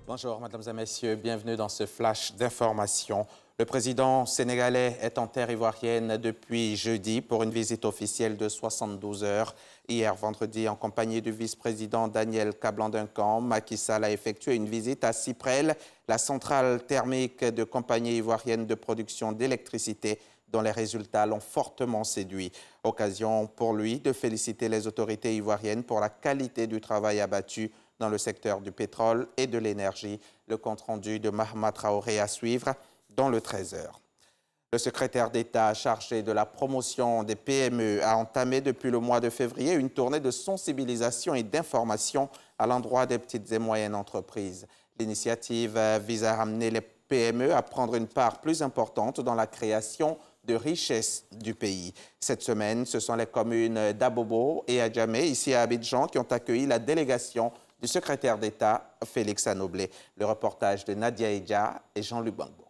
Bonjour, mesdames et messieurs, bienvenue dans ce flash d'information. Le président sénégalais est en terre ivoirienne depuis jeudi pour une visite officielle de 72 heures. Hier vendredi, en compagnie du vice-président Daniel Kablan-Duncan, Macky Sall a effectué une visite à Cyprel, la centrale thermique de compagnie ivoirienne de production d'électricité, dont les résultats l'ont fortement séduit. Occasion pour lui de féliciter les autorités ivoiriennes pour la qualité du travail abattu dans le secteur du pétrole et de l'énergie. Le compte-rendu de Mahama Traoré à suivre dans le 13h. Le secrétaire d'État chargé de la promotion des PME a entamé depuis le mois de février une tournée de sensibilisation et d'information à l'endroit des petites et moyennes entreprises. L'initiative vise à ramener les PME à prendre une part plus importante dans la création de richesses du pays. Cette semaine, ce sont les communes d'Abobo et Adjamé, ici à Abidjan, qui ont accueilli la délégation du secrétaire d'État Félix Anoblé. Le reportage de Nadia Edja et Jean-Luc Bangbo.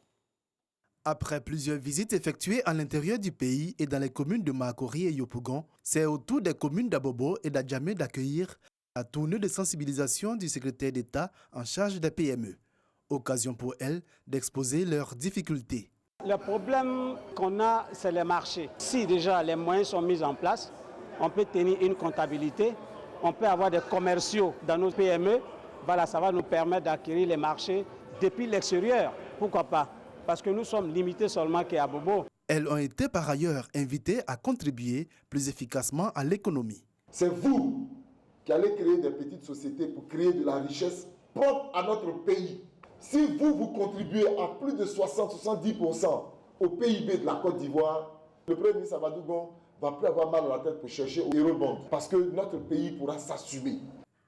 Après plusieurs visites effectuées à l'intérieur du pays et dans les communes de Makori et Yopougon, c'est au tour des communes d'Abobo et d'Adjamé d'accueillir la tournée de sensibilisation du secrétaire d'État en charge des PME. Occasion pour elles d'exposer leurs difficultés. Le problème qu'on a, c'est les marchés. Si déjà les moyens sont mis en place, on peut tenir une comptabilité, on peut avoir des commerciaux dans nos PME. Voilà, ça va nous permettre d'acquérir les marchés depuis l'extérieur. Pourquoi pas? Parce que nous sommes limités seulement qu'à Bobo. Elles ont été par ailleurs invitées à contribuer plus efficacement à l'économie. C'est vous qui allez créer des petites sociétés pour créer de la richesse propre à notre pays. Si vous contribuez à plus de 60-70% au PIB de la Côte d'Ivoire, le Premier ministre Amadougon va plus avoir mal à la tête pour chercher au eurobond parce que notre pays pourra s'assumer.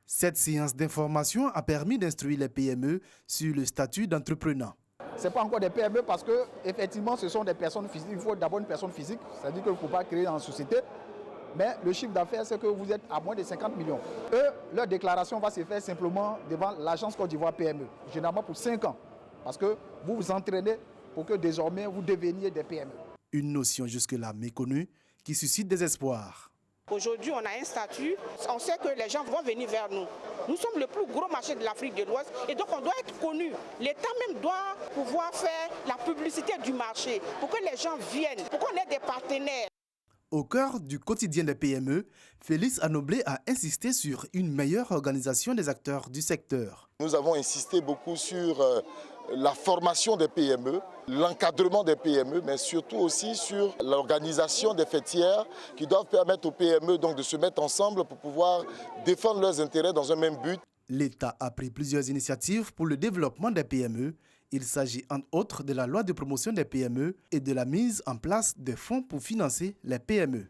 Cette séance d'information a permis d'instruire les PME sur le statut d'entrepreneur. Ce n'est pas encore des PME parce que effectivement, ce sont des personnes physiques. Il faut d'abord une personne physique, c'est-à-dire qu'il ne faut pas créer en société. Mais le chiffre d'affaires, c'est que vous êtes à moins de 50 millions. Eux, leur déclaration va se faire simplement devant l'agence Côte d'Ivoire PME, généralement pour 5 ans. Parce que vous vous entraînez pour que désormais vous deveniez des PME. Une notion jusque-là méconnue qui suscite des espoirs. Aujourd'hui, on a un statut, on sait que les gens vont venir vers nous. Nous sommes le plus gros marché de l'Afrique de l'Ouest et donc on doit être connu. L'État même doit pouvoir faire la publicité du marché pour que les gens viennent, pour qu'on ait des partenaires. Au cœur du quotidien des PME, Félix Anoblé a insisté sur une meilleure organisation des acteurs du secteur. Nous avons insisté beaucoup sur la formation des PME, l'encadrement des PME, mais surtout aussi sur l'organisation des fêtières qui doivent permettre aux PME donc de se mettre ensemble pour pouvoir défendre leurs intérêts dans un même but. L'État a pris plusieurs initiatives pour le développement des PME. Il s'agit entre autres de la loi de promotion des PME et de la mise en place de fonds pour financer les PME.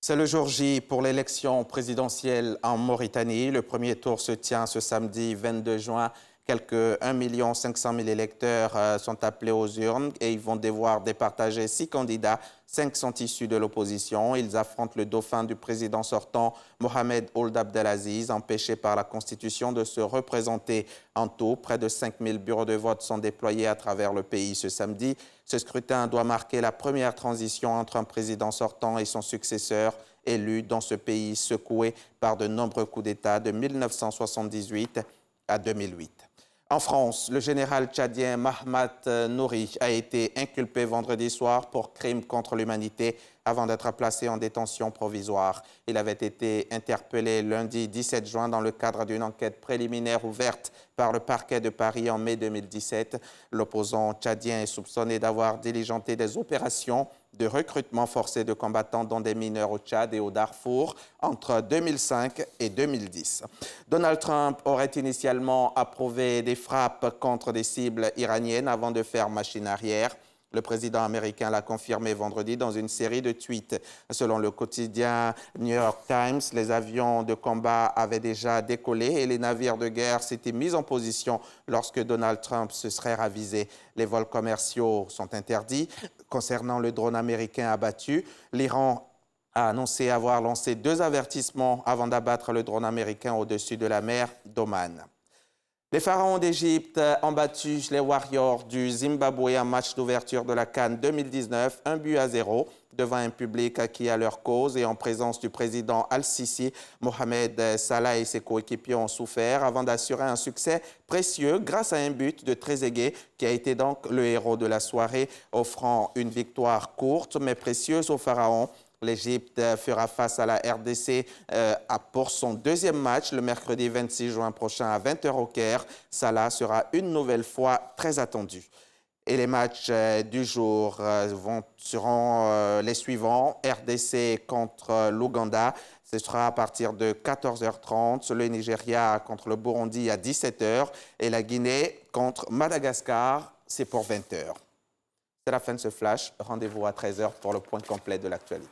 C'est le jour J pour l'élection présidentielle en Mauritanie. Le premier tour se tient ce samedi 22 juin. Quelques 1 500 000 électeurs sont appelés aux urnes et ils vont devoir départager 6 candidats. 5 sont issus de l'opposition. Ils affrontent le dauphin du président sortant, Mohamed Ould Abdelaziz, empêché par la Constitution de se représenter. En tout, près de 5 000 bureaux de vote sont déployés à travers le pays ce samedi. Ce scrutin doit marquer la première transition entre un président sortant et son successeur, élu dans ce pays secoué par de nombreux coups d'État de 1978 à 2008. En France, le général tchadien Mahamat Nouri a été inculpé vendredi soir pour crime contre l'humanité avant d'être placé en détention provisoire. Il avait été interpellé lundi 17 juin dans le cadre d'une enquête préliminaire ouverte par le parquet de Paris en mai 2017. L'opposant tchadien est soupçonné d'avoir diligenté des opérations de recrutement forcé de combattants dans des mineurs au Tchad et au Darfour entre 2005 et 2010. Donald Trump aurait initialement approuvé des frappes contre des cibles iraniennes avant de faire machine arrière. Le président américain l'a confirmé vendredi dans une série de tweets. Selon le quotidien New York Times, les avions de combat avaient déjà décollé et les navires de guerre s'étaient mis en position lorsque Donald Trump se serait ravisé. Les vols commerciaux sont interdits. Concernant le drone américain abattu, l'Iran a annoncé avoir lancé 2 avertissements avant d'abattre le drone américain au-dessus de la mer d'Oman. Les Pharaons d'Égypte ont battu les Warriors du Zimbabwe en match d'ouverture de la CAN 2019, 1-0 devant un public qui a leur cause et en présence du président Al-Sisi. Mohamed Salah et ses coéquipiers ont souffert avant d'assurer un succès précieux grâce à un but de Trezeguet qui a été donc le héros de la soirée, offrant une victoire courte mais précieuse aux Pharaons. L'Égypte fera face à la RDC pour son deuxième match le mercredi 26 juin prochain à 20 h au Caire. Salah sera une nouvelle fois très attendu. Et les matchs du jour seront les suivants. RDC contre l'Ouganda, ce sera à partir de 14 h 30. Le Nigeria contre le Burundi à 17 h. Et la Guinée contre Madagascar, c'est pour 20 h. C'est la fin de ce flash. Rendez-vous à 13 h pour le point complet de l'actualité.